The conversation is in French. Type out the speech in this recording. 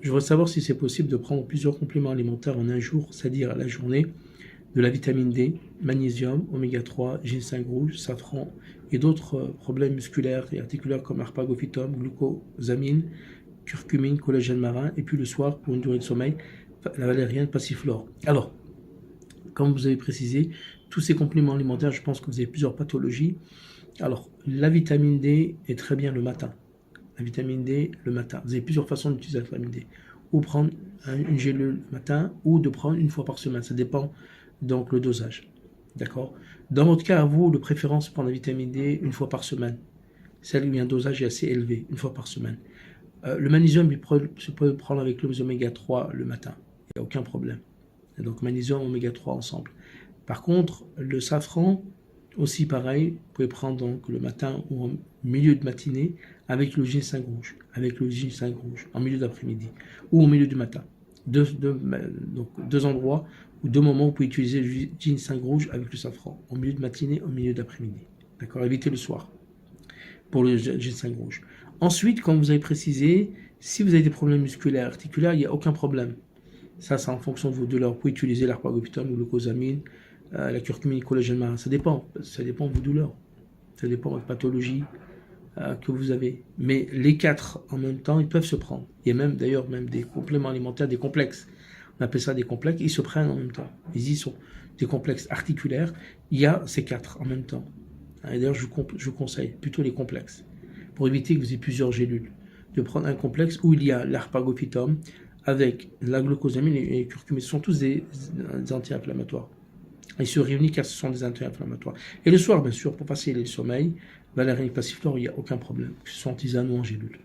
Je voudrais savoir si c'est possible de prendre plusieurs compléments alimentaires en un jour, c'est-à-dire à la journée, de la vitamine D, magnésium, oméga 3, ginseng rouge, safran et d'autres problèmes musculaires et articulaires comme arpagophytum, glucosamine, curcumine, collagène marin, et puis le soir, pour une durée de sommeil, la valériane passiflore. Alors, comme vous avez précisé, tous ces compléments alimentaires, je pense que vous avez plusieurs pathologies. Alors, la vitamine D est très bien le matin. La vitamine D le matin. Vous avez plusieurs façons d'utiliser la vitamine D. Ou prendre une gélule le matin, ou de prendre une fois par semaine. Ça dépend donc le dosage. D'accord? Dans votre cas, à vous, de préférence, prendre la vitamine D une fois par semaine. Celle où un dosage est assez élevé, une fois par semaine. Le magnésium, il se peut prendre avec les oméga 3 le matin. Il n'y a aucun problème. Et donc magnésium, oméga 3 ensemble. Par contre, le safran, aussi pareil, vous pouvez prendre donc le matin ou au milieu de matinée avec le ginseng rouge, en milieu d'après-midi ou au milieu du matin. Donc deux endroits ou deux moments où vous pouvez utiliser le ginseng rouge avec le safran, au milieu de matinée, au milieu d'après-midi. D'accord, évitez le soir pour le ginseng rouge. Ensuite, comme vous avez précisé, si vous avez des problèmes musculaires, articulaires, il n'y a aucun problème. Ça, c'est en fonction de vos douleurs. Vous pouvez utiliser l'arpagophytum, le glucosamine, la curcumine, le collagène marin. Ça dépend de vos douleurs. Ça dépend de votre pathologie que vous avez. Mais les quatre en même temps, ils peuvent se prendre. Il y a même d'ailleurs même des compléments alimentaires, des complexes. On appelle ça des complexes. Ils se prennent en même temps. Ils y sont. Des complexes articulaires. Il y a ces quatre en même temps. Et d'ailleurs, je vous conseille plutôt les complexes. Pour éviter que vous ayez plusieurs gélules. De prendre un complexe où il y a l'arpagophytum avec la glucosamine et la curcumine. Ce sont tous des anti-inflammatoires. Ils se réunissent car ce sont des anti-inflammatoires. Et le soir, bien sûr, pour passer le sommeil, valériane passiflore, il n'y a aucun problème, que ce soit en tisane ou en gélule.